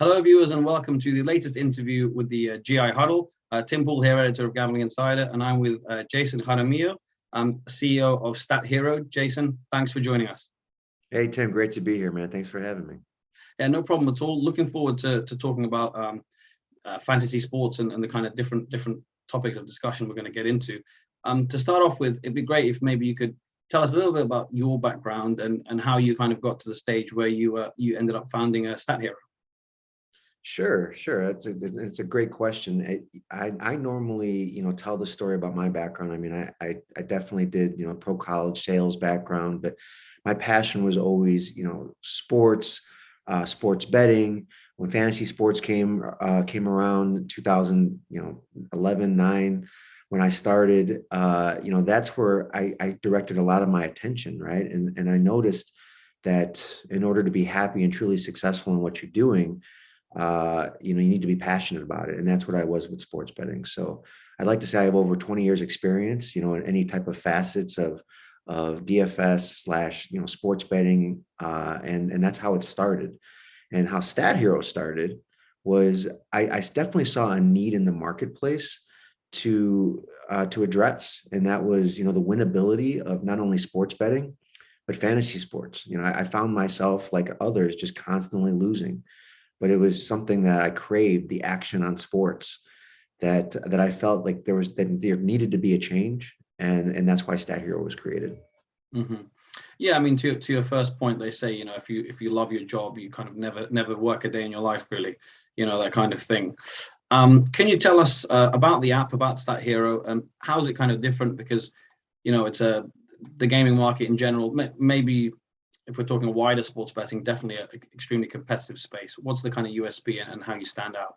Hello, viewers, and welcome to the latest interview with the GI Huddle. Tim Poole here, editor of Gambling Insider, and I'm with Jason Jaramillo, CEO of StatHero. Jason, thanks for joining us. Hey, Tim, great to be here, man. Thanks for having me. Yeah, no problem at all. Looking forward to talking about fantasy sports and the kind of different topics of discussion we're going to get into. To start off with, it'd be great if maybe you could tell us a little bit about your background and how you kind of got to the stage where you ended up founding StatHero. Sure. It's a great question. I normally, tell the story about my background. I mean, I definitely did, pro college sales background, but my passion was always, sports, sports betting. When fantasy sports came around 2011, 9, when I started, that's where I directed a lot of my attention, right? And I noticed that in order to be happy and truly successful in what you're doing, you need to be passionate about it. And that's what I was with sports betting. So I'd like to say I have over 20 years experience, in any type of facets of DFS / sports betting. And that's how it started. And how StatHero started was I definitely saw a need in the marketplace to address. And that was, the winnability of not only sports betting, but fantasy sports. I found myself, like others, just constantly losing. But it was something that I craved, the action on sports, that I felt like there needed to be a change, and that's why StatHero was created. Mm-hmm. Yeah, I mean, to your first point, they say, if you love your job, you kind of never work a day in your life, really, that kind of thing. Can you tell us about the app, about StatHero, and how is it kind of different? Because it's the gaming market in general, maybe. If we're talking wider sports betting, definitely an extremely competitive space. What's the kind of USP and how you stand out?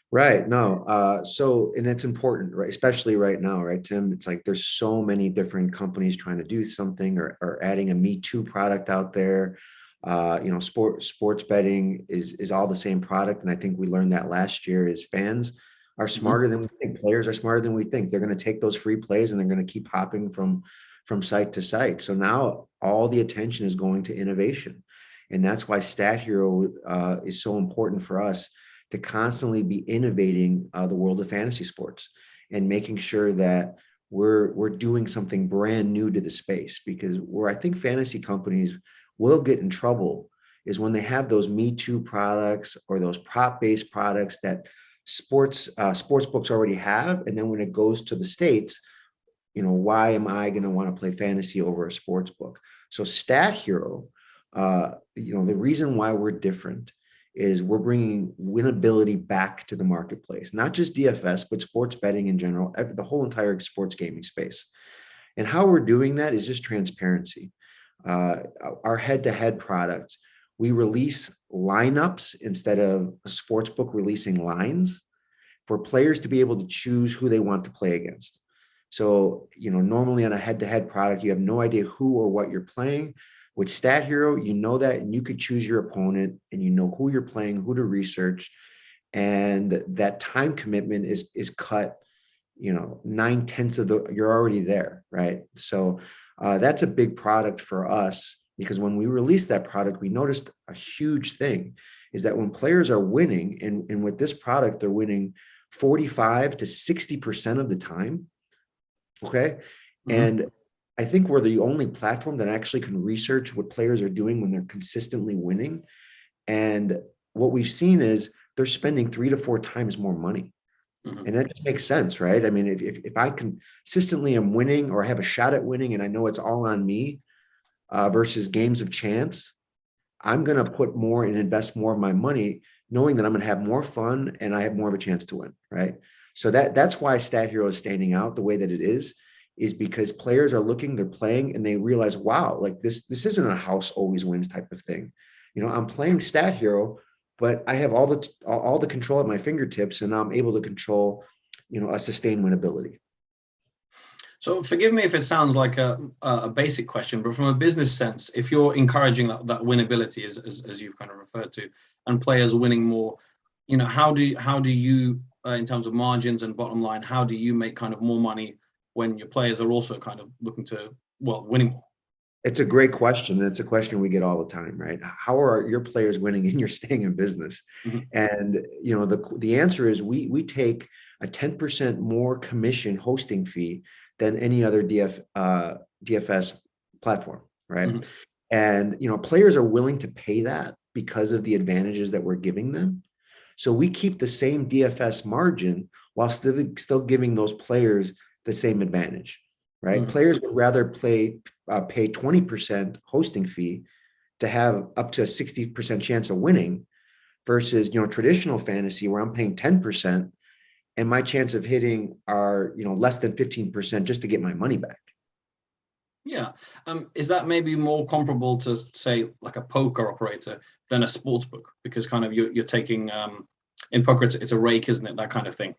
Right. No. And it's important, right? Especially right now, right, Tim? It's like there's so many different companies trying to do something or adding a Me Too product out there. Sports betting is all the same product. And I think we learned that last year is fans are smarter than we think. Players are smarter than we think. They're going to take those free plays and they're going to keep hopping from site to site. So now all the attention is going to innovation. And that's why StatHero is so important for us to constantly be innovating the world of fantasy sports and making sure that we're doing something brand new to the space. Because where I think fantasy companies will get in trouble is when they have those Me Too products or those prop-based products that sports books already have. And then when it goes to the States, why am I going to want to play fantasy over a sports book? So StatHero, the reason why we're different is we're bringing winnability back to the marketplace, not just DFS, but sports betting in general, the whole entire sports gaming space. And how we're doing that is just transparency. Our head-to-head product, we release lineups instead of a sports book releasing lines for players to be able to choose who they want to play against. So, normally on a head-to-head product, you have no idea who or what you're playing. With StatHero, you know that, and you could choose your opponent, and you know who you're playing, who to research, and that time commitment is cut. 9/10 of you're already there, right? So that's a big product for us because when we released that product, we noticed a huge thing is that when players are winning, and with this product, they're winning 45 to 60% of the time. Okay. Mm-hmm. And I think we're the only platform that actually can research what players are doing when they're consistently winning. And what we've seen is they're spending 3 to 4 times more money. Mm-hmm. And that just makes sense, right? I mean, if I consistently am winning or have a shot at winning and I know it's all on me versus games of chance, I'm going to put more and invest more of my money knowing that I'm going to have more fun and I have more of a chance to win, right? So that's why StatHero is standing out the way that it is because players are looking, they're playing, and they realize, wow, like this isn't a house always wins type of thing. I'm playing StatHero, but I have all the control at my fingertips, and I'm able to control, a sustained winnability. So forgive me if it sounds like a basic question, but from a business sense, if you're encouraging that winnability, as you've kind of referred to, and players winning more, how do you in terms of margins and bottom line, how do you make kind of more money when your players are also kind of looking to winning more? It's a great question. It's a question we get all the time, right? How are your players winning and you're staying in business? Mhm. And the answer is we take a 10% more commission hosting fee than any other DFS platform, right? Mhm. And players are willing to pay that because of the advantages that we're giving them. So we keep the same DFS margin while still giving those players the same advantage, right? Mhm. Players would rather pay 20% hosting fee to have up to a 60% chance of winning versus traditional fantasy where I'm paying 10% and my chance of hitting are less than 15% just to get my money back. Yeah. Is that maybe more comparable to, say, like a poker operator than a sports book? Because kind of you're taking in poker, it's a rake, isn't it? That kind of thing.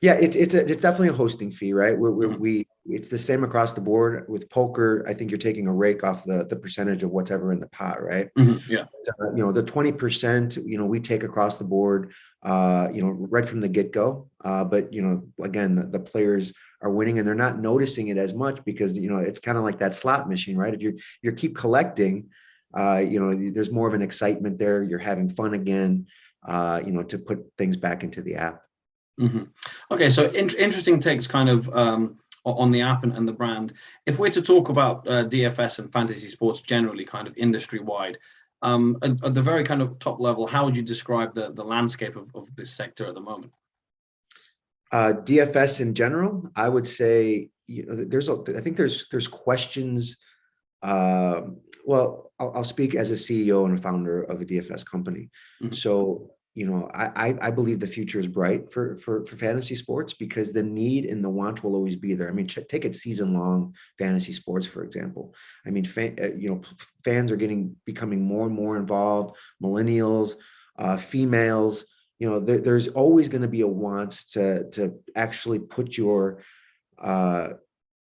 Yeah, it's definitely a hosting fee, right? Mhm. It's the same across the board. With poker, I think you're taking a rake off the percentage of what's ever in the pot, right? Mhm. Yeah. The 20%, we take across the board, right from the get-go. But again, the players are winning and they're not noticing it as much because it's kind of like that slot machine, right? If you keep collecting, there's more of an excitement there. You're having fun again, to put things back into the app. Hmm. Okay, so interesting takes kind of on the app and the brand. If we're to talk about DFS and fantasy sports generally, kind of industry wide, at the very kind of top level, how would you describe the landscape of this sector at the moment? DFS in general, I would say, I think there's questions. Well, I'll speak as a CEO and a founder of a DFS company. Mhm. So, I believe the future is bright for fantasy sports because the need and the want will always be there. I mean, take it season long fantasy sports, for example. I mean, fans are becoming more and more involved, millennials, females. There's always going to be a want to actually put uh,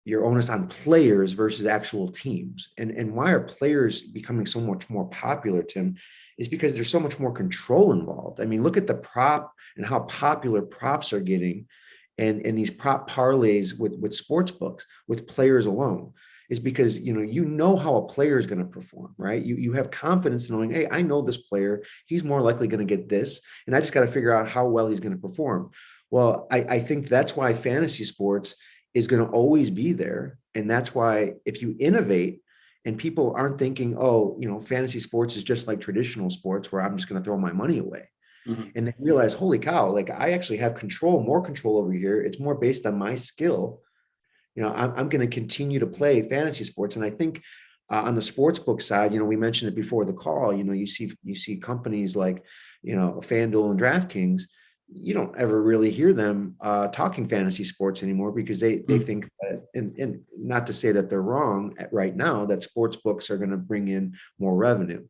your onus on players versus actual teams. And why are players becoming so much more popular, Tim, is because there's so much more control involved. I mean, look at the prop and how popular props are getting and these prop parlays with sports books, with players alone, is because you know how a player is going to perform, right? You have confidence knowing, hey, I know this player, he's more likely going to get this, and I just got to figure out how well he's going to perform. Well, I think that's why fantasy sports is going to always be there. And that's why if you innovate and people aren't thinking, oh, fantasy sports is just like traditional sports where I'm just going to throw my money away. Mhm. And they realize, holy cow, like I actually have more control over here. It's more based on my skill. I'm going to continue to play fantasy sports. And I think on the sports book side, we mentioned it before the call, you see companies like, FanDuel and DraftKings. You don't ever really hear them talking fantasy sports anymore because they Mhm. think that, and not to say that they're wrong right now, that sports books are going to bring in more revenue.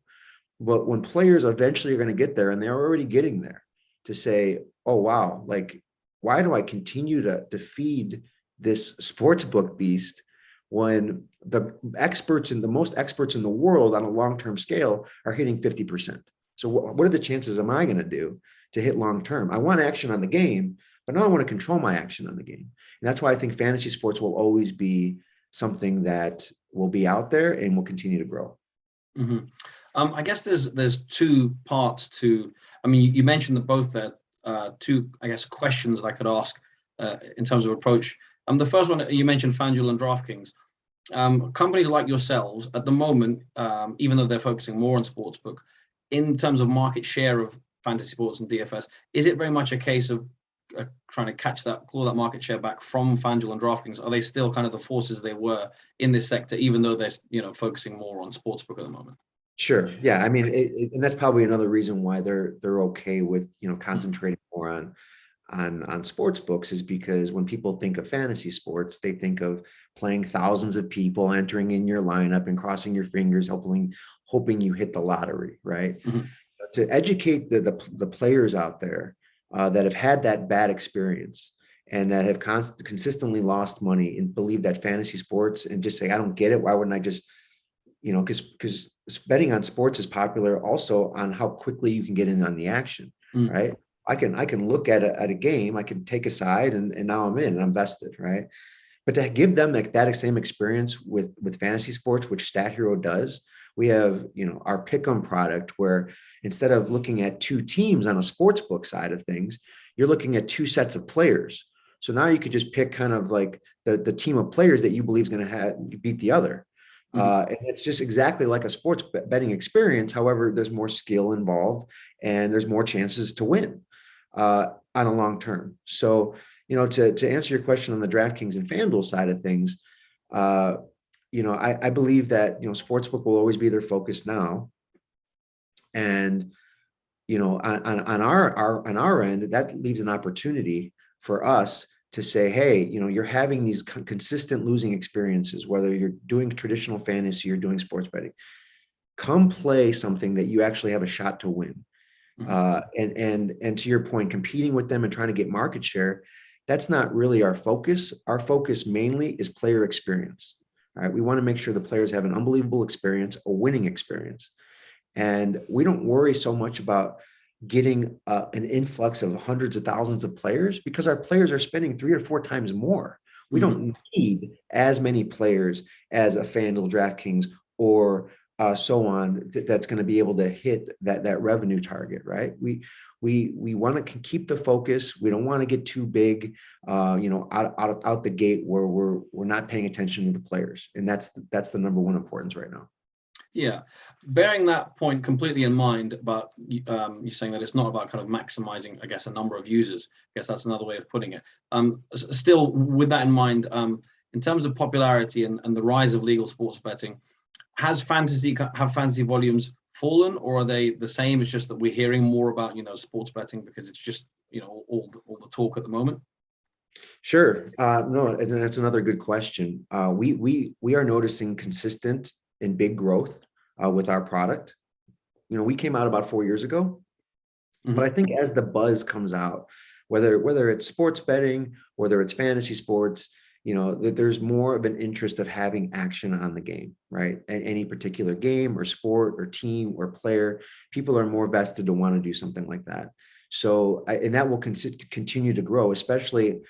But when players eventually are going to get there, and they're already getting there, to say, oh, wow, like, why do I continue to feed this sports book beast when the most experts in the world on a long-term scale are hitting 50%? So what are the chances am I going to do to hit long-term? I want action on the game, but now I want to control my action on the game. And that's why I think fantasy sports will always be something that will be out there and will continue to grow. Mhm. I guess there's two parts to. I mean, you mentioned that both there two, I guess, questions I could ask in terms of approach. The first one you mentioned FanDuel and DraftKings. Companies like yourselves at the moment, even though they're focusing more on sportsbook, in terms of market share of fantasy sports and DFS, is it very much a case of trying to claw that market share back from FanDuel and DraftKings? Are they still kind of the forces they were in this sector, even though they're focusing more on sportsbook at the moment? Sure. Yeah. I mean, and that's probably another reason why they're okay with Mhm. concentrating more on sports books is because when people think of fantasy sports, they think of playing thousands of people entering in your lineup and crossing your fingers, hoping you hit the lottery, right? Mhm. To educate the players out there that have had that bad experience and that have consistently lost money and believe that fantasy sports and just say, I don't get it. Why wouldn't I just because betting on sports is popular also on how quickly you can get in on the action, Mhm. right? I can look at a game, I can take a side and now I'm in and I'm vested, right? but to give them that same experience with fantasy sports, which StatHero does, we have, our pick'em product where instead of looking at two teams on a sports book side of things, you're looking at two sets of players. So now you could just pick kind of like the team of players that you believe is going to beat the other. And it's just exactly like a sports betting experience. However, there's more skill involved and there's more chances to win on a long term. So, to answer your question on the DraftKings and FanDuel side of things, I believe that, sportsbook will always be their focus now. And, on our end, that leaves an opportunity for us to say, hey, you're having these consistent losing experiences, whether you're doing traditional fantasy or doing sports betting, come play something that you actually have a shot to win. And to your point, competing with them and trying to get market share, that's not really our focus. Our focus mainly is player experience. All right. We want to make sure the players have an unbelievable experience, a winning experience. And we don't worry so much about getting an influx of hundreds of thousands of players because our players are spending 3 or 4 times more. We don't need as many players as a FanDuel, DraftKings, or so on that's going to be able to hit that revenue target, right? We want to keep the focus. We don't want to get too big, out the gate where we're not paying attention to the players, and that's the number one importance right now. Yeah, bearing that point completely in mind, about you saying that it's not about kind of maximizing, I guess, a number of users. I guess that's another way of putting it. Still, with that in mind, in terms of popularity and the rise of legal sports betting, have fantasy volumes fallen, or are they the same? It's just that we're hearing more about sports betting because it's just all the talk at the moment. Sure. No, and that's another good question. We are noticing consistent and big growth with our product. We came out about 4 years ago, but I think as the buzz comes out, whether it's sports betting, whether it's fantasy sports, that there's more of an interest of having action on the game, right? And any particular game or sport or team or player, people are more vested to want to do something like that. So, and that will continue to grow, especially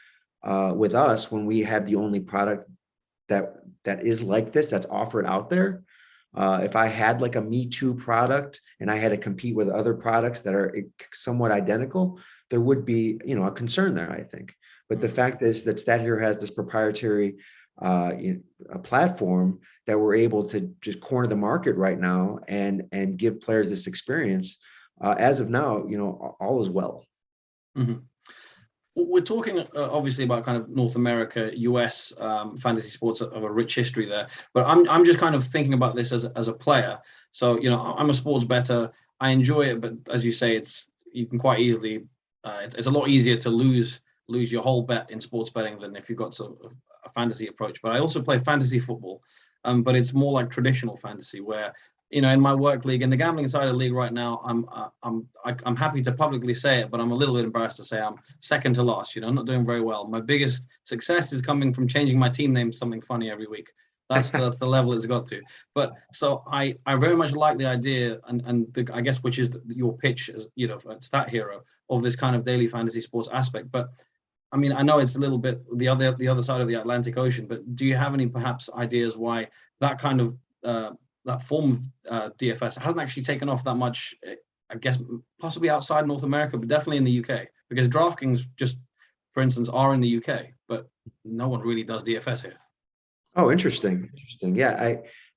with us when we have the only product that is like this, that's offered out there. If I had like a Me Too product and I had to compete with other products that are somewhat identical, there would be, a concern there, I think. But the fact is that StatHero has this proprietary a platform that we're able to just corner the market right now and give players this experience. As of now, all is well. We're talking obviously about kind of North America, US fantasy sports of a rich history there, but I'm just kind of thinking about this as a player. So I'm a sports bettor. I enjoy it, but as you say, you can quite easily. It's a lot easier to lose your whole bet in sports betting than if you've got a fantasy approach. But I also play fantasy football, but it's more like traditional fantasy where, in my work league, in the Gambling Insider League right now, I'm happy to publicly say it, but I'm a little bit embarrassed to say I'm second to last. I'm not doing very well. My biggest success is coming from changing my team name to something funny every week. That's the level it's got to. But so I very much like the idea I guess which is your pitch as at StatHero of this kind of daily fantasy sports aspect. But I mean, I know it's a little bit the other side of the Atlantic Ocean, but do you have any perhaps ideas why that kind of that form of DFS hasn't actually taken off that much? I guess possibly outside North America, but definitely in the UK, because DraftKings, just for instance, are in the UK, but no one really does DFS here. Oh, interesting. Yeah,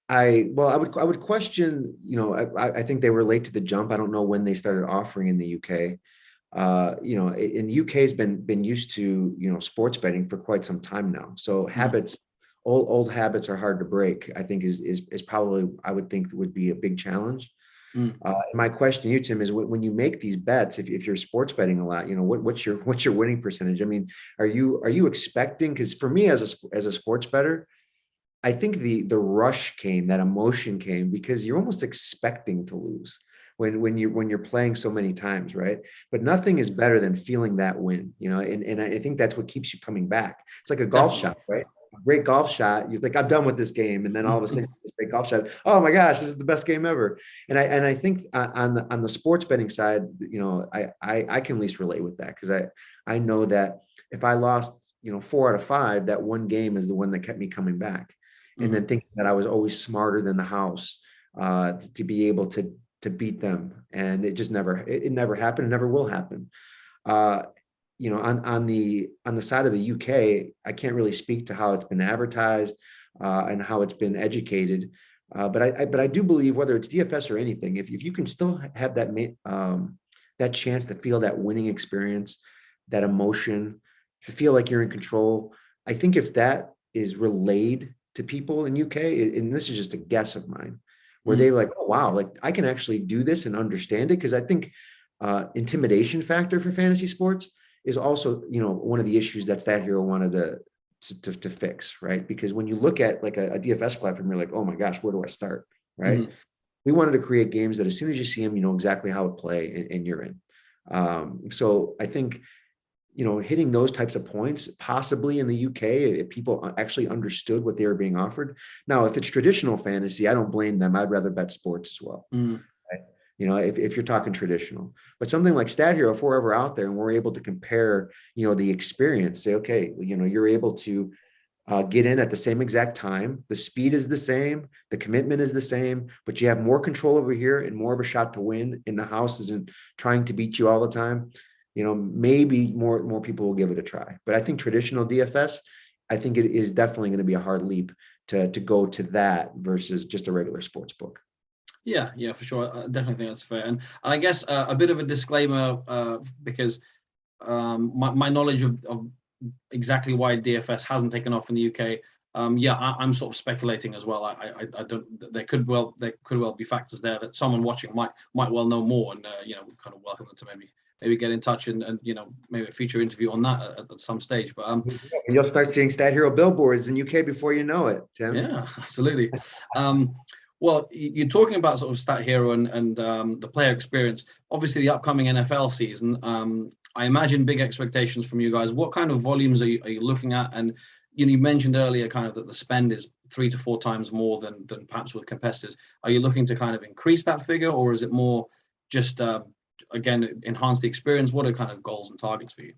I would question. I think they were late to the jump. I don't know when they started offering in the UK. In the UK has been used to sports betting for quite some time now. So habits, old habits are hard to break. I think is probably, I would think, would be a big challenge. My question to you, Tim, is when you make these bets, if you're sports betting a lot, what's your winning percentage? I mean, are you expecting? Because for me as a sports bettor, I think the rush came, that emotion came because you're almost expecting to lose when you're playing so many times, right? But nothing is better than feeling that win, and I think that's what keeps you coming back. It's like a golf shot, right? A great golf shot, you think, I'm done with this game, and then all of a sudden this great golf shot, oh my gosh, this is the best game ever. And I think on the sports betting side, I can at least relate with that, because I know that if I lost 4 out of 5, that one game is the one that kept me coming back. And then thinking that I was always smarter than the house to be able to beat them. And it just never happened and never will happen. On the side of the UK, I can't really speak to how it's been advertised and how it's been educated. But I do believe, whether it's DFS or anything, if you can still have that chance to feel that winning experience, that emotion, to feel like you're in control, I think if that is relayed to people in UK, and this is just a guess of mine, where they're like, oh wow, like I can actually do this and understand it. Because I think intimidation factor for fantasy sports is also, one of the issues that StatHero wanted to fix, right? Because when you look at like a DFS platform, you're like, oh my gosh, where do I start, right? We wanted to create games that as soon as you see them, you know exactly how to play and you're in. So I think, hitting those types of points, possibly in the UK, if people actually understood what they were being offered. Now, if it's traditional fantasy, I don't blame them. I'd rather bet sports as well. Right? If you're talking traditional, but something like StatHero, if we're ever out there and we're able to compare, the experience, say, okay, you're able to get in at the same exact time. The speed is the same. The commitment is the same, but you have more control over here and more of a shot to win. And the house isn't trying to beat you all the time. Maybe more people will give it a try. But I think traditional DFS, I think it is definitely going to be a hard leap to go to that versus just a regular sports book. Yeah, for sure. I definitely think that's fair. And I guess a bit of a disclaimer, because my knowledge of exactly why DFS hasn't taken off in the UK. I'm sort of speculating as well. I don't. There could well be factors there that someone watching might well know more, and we kind of welcome them to maybe get in touch and maybe a future interview on that at some stage. But you'll start seeing StatHero billboards in UK before you know it, Tim. Yeah, absolutely. Well, you're talking about sort of StatHero and the player experience. Obviously, the upcoming NFL season. I imagine big expectations from you guys. What kind of volumes are you looking at? And you mentioned earlier kind of that the spend is 3 to 4 times more than perhaps with competitors. Are you looking to kind of increase that figure, or is it more just again enhance the experience? What are kind of goals and targets for you?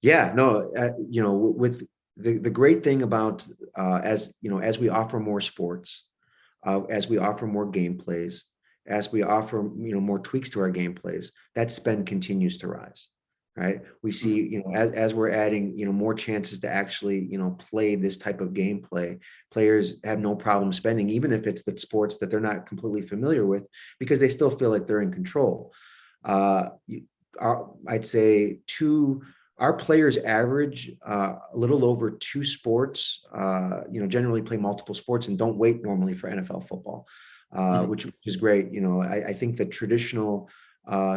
Yeah, no, with the great thing about as we offer more sports, as we offer more gameplays, as we offer more tweaks to our gameplays, that spend continues to rise. Right. We see, as we're adding, more chances to actually, play this type of gameplay, players have no problem spending, even if it's the sports that they're not completely familiar with, because they still feel like they're in control. I'd say our players average a little over 2 sports, generally play multiple sports and don't wait normally for NFL football, which is great. I think the traditional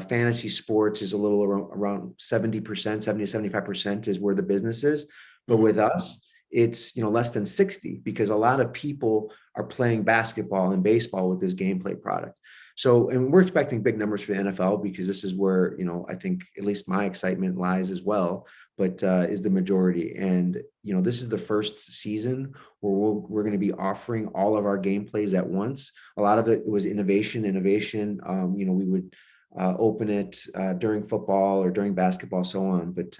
fantasy sports is a little around 70%, 70 to 75% is where the business is. But with us, it's, less than 60, because a lot of people are playing basketball and baseball with this gameplay product. So, and we're expecting big numbers for the NFL, because this is where, I think at least my excitement lies as well, but is the majority. And, this is the first season where we're going to be offering all of our gameplays at once. A lot of it was innovation. We would open it during football or during basketball, so on. But,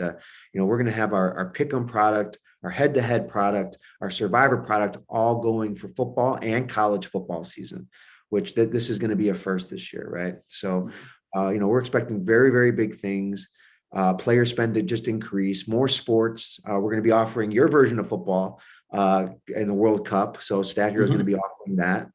we're going to have our pick'em product, our head-to-head product, our survivor product, all going for football and college football season, which this is going to be a first this year, right? So, we're expecting very, very big things. Player spend to just increase, more sports. We're going to be offering your version of football in the World Cup. So StatHero is going to be offering that.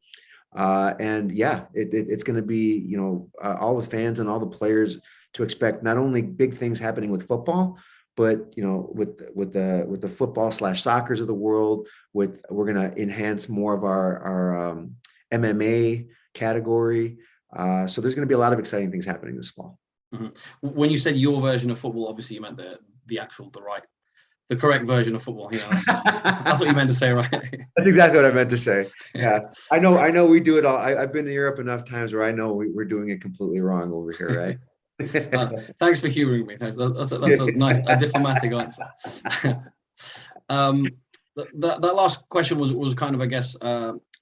And yeah, it's going to be, all the fans and all the players to expect not only big things happening with football, but, with the football / soccers of the world, we're going to enhance more of our MMA category. So there's going to be a lot of exciting things happening this fall. When you said your version of football, obviously you meant the correct version of football. That's what you meant to say, right? That's exactly what I meant to say. Yeah, I know we do it all. I've been to Europe enough times where I know we're doing it completely wrong over here, right? Thanks for humoring me. Thanks. That's a nice, diplomatic answer. That last question was kind of, I guess,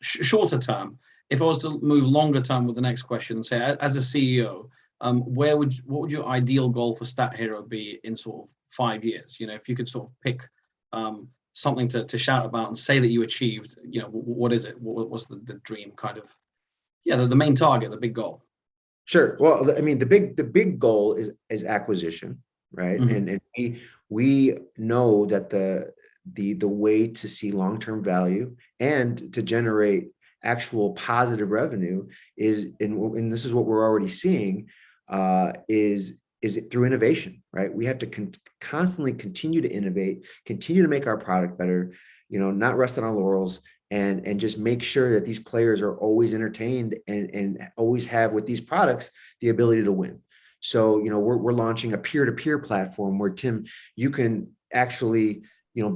shorter term. If I was to move longer term with the next question, say as a CEO, what would your ideal goal for StatHero be in sort of 5 years? If you could sort of pick something to shout about and say that you achieved, what is it? What was the dream kind of? Yeah, the main target, the big goal. Sure. Well, I mean, the big goal is acquisition, right? Mm-hmm. And we know that the way to see long-term value and to generate actual positive revenue is, and this is what we're already seeing, is it through innovation, right? We have to constantly continue to innovate, continue to make our product better, not rest on our laurels, and just make sure that these players are always entertained and always have with these products the ability to win. So, we're launching a peer-to-peer platform where, Tim, you can actually,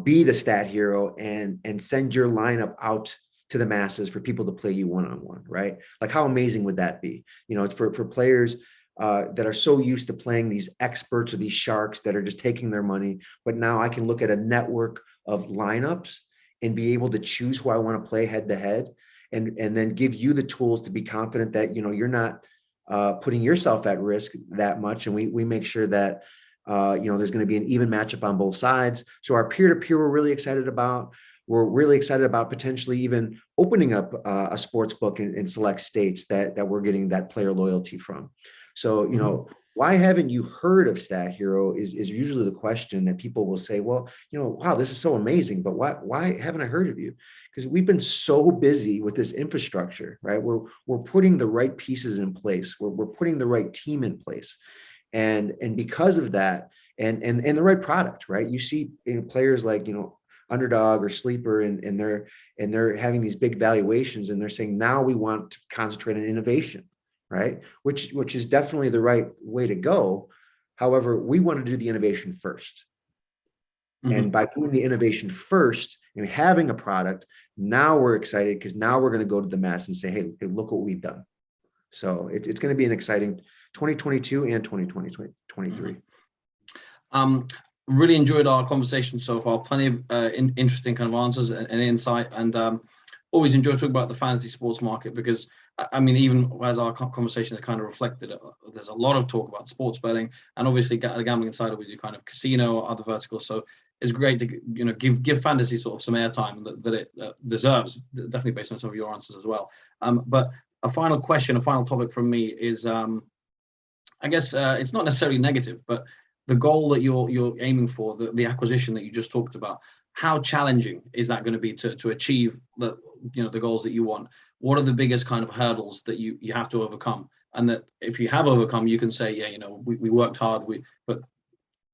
be the stat hero and send your lineup out to the masses for people to play you one-on-one, right? Like, how amazing would that be? It's for players that are so used to playing these experts or these sharks that are just taking their money. But now I can look at a network of lineups and be able to choose who I want to play head to head, and then give you the tools to be confident that, you're not putting yourself at risk that much. And we make sure that, there's going to be an even matchup on both sides. So our peer-to-peer, we're really excited about potentially even opening up a sports book in select states that we're getting that player loyalty from. So, why haven't you heard of StatHero is usually the question that people will say, well, wow, this is so amazing, but why haven't I heard of you? Because we've been so busy with this infrastructure, right? We're putting the right pieces in place. We're putting the right team in place. And because of that, and the right product, right? You see players like, Underdog or Sleeper, and they're having these big valuations, and they're saying, now we want to concentrate on innovation, right? Which is definitely the right way to go. However, we want to do the innovation first. Mm-hmm. And by doing the innovation first and having a product, now we're excited because now we're going to go to the mass and say, hey, look what we've done. So it's going to be an exciting 2022 and 2023. Mm-hmm. Really enjoyed our conversation so far. Plenty of interesting kind of answers and insight, and always enjoy talking about the fantasy sports market, because I mean, even as our conversations kind of reflected, there's a lot of talk about sports betting, and obviously Gambling Insider, we do kind of casino or other verticals. So it's great to give fantasy sort of some airtime that it deserves, definitely based on some of your answers as well. But a final topic from me is, I guess it's not necessarily negative, but the goal that you're aiming for, the acquisition that you just talked about, how challenging is that going to be to achieve the goals that you want? What are the biggest kind of hurdles that you have to overcome? And that if you have overcome, you can say, yeah, we worked hard, but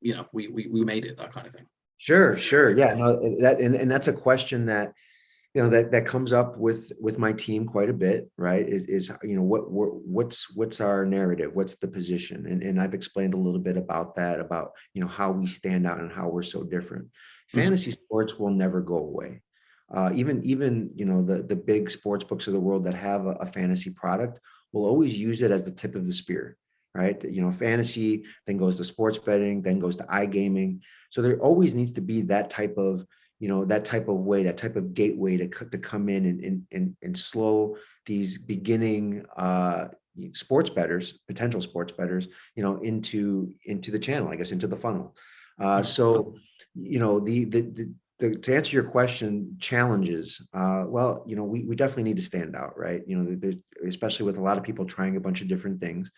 we made it, that kind of thing. Sure. Yeah, no, and that's a question that, that comes up with my team quite a bit, right? Is what's our narrative? What's the position? And I've explained a little bit about that, about, how we stand out and how we're so different. Mm-hmm. Fantasy sports will never go away. Even the big sports books of the world that have a fantasy product will always use it as the tip of the spear, right? Fantasy then goes to sports betting, then goes to iGaming. So there always needs to be that type of way, that type of gateway to come in and slow these beginning sports bettors, potential sports bettors, into the channel, I guess, into the funnel. So to answer your question, challenges. Well, we definitely need to stand out, right? Especially with a lot of people trying a bunch of different things.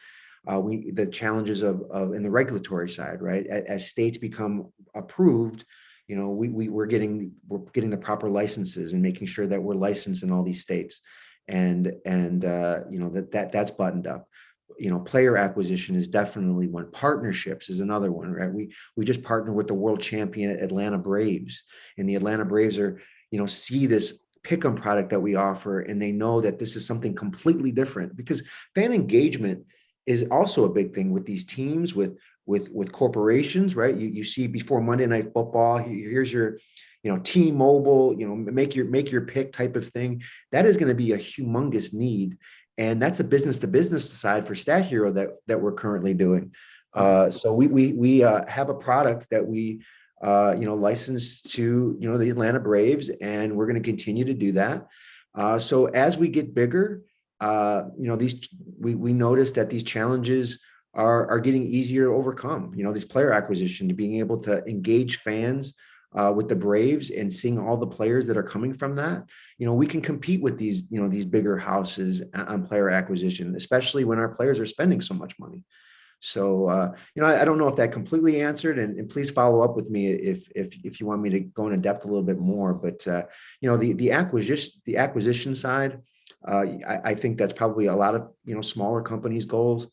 The challenges of in the regulatory side, right? As states become approved, we're getting the proper licenses and making sure that we're licensed in all these states, and that's buttoned up. Player acquisition is definitely one. Partnerships is another one, right? We just partnered with the world champion Atlanta Braves, and the Atlanta Braves are, see this pick'em product that we offer, and they know that this is something completely different, because fan engagement is also a big thing with these teams, with corporations, right? You see before Monday Night Football, here's your, T-Mobile, make your pick type of thing. That is going to be a humongous need. And that's a business to business side for StatHero that we're currently doing. So we have a product that we licensed to the Atlanta Braves, and we're going to continue to do that. So as we get bigger, we notice that these challenges are getting easier to overcome. This player acquisition, to being able to engage fans with the Braves and seeing all the players that are coming from that, we can compete with these bigger houses on player acquisition, especially when our players are spending so much money. So, I don't know if that completely answered, and please follow up with me if you want me to go into depth a little bit more. But the acquisition side, I think that's probably a lot of smaller companies' goals.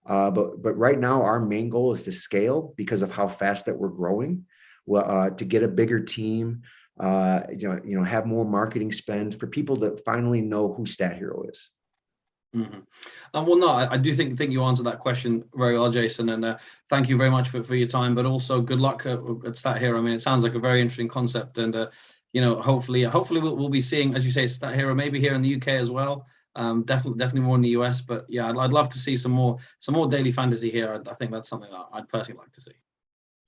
But right now, our main goal is to scale because of how fast that we're growing. Well, to get a bigger team, have more marketing spend for people to finally know who StatHero is. Mm-hmm. Well, no, I do think you answered that question very well, Jason, and thank you very much for your time. But also, good luck at StatHero. I mean, it sounds like a very interesting concept, and hopefully we'll be seeing, as you say, StatHero maybe here in the UK as well. Definitely more in the US. But yeah, I'd love to see some more daily fantasy here. I think that's something that I'd personally like to see.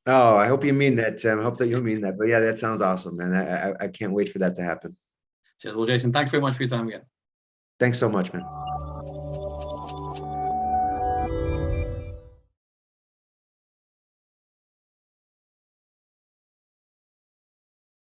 Oh, I hope you mean that, Tim. I hope that you mean that. But yeah, that sounds awesome, man. I can't wait for that to happen. Cheers. Well, Jason, thanks very much for your time again. Thanks so much, man.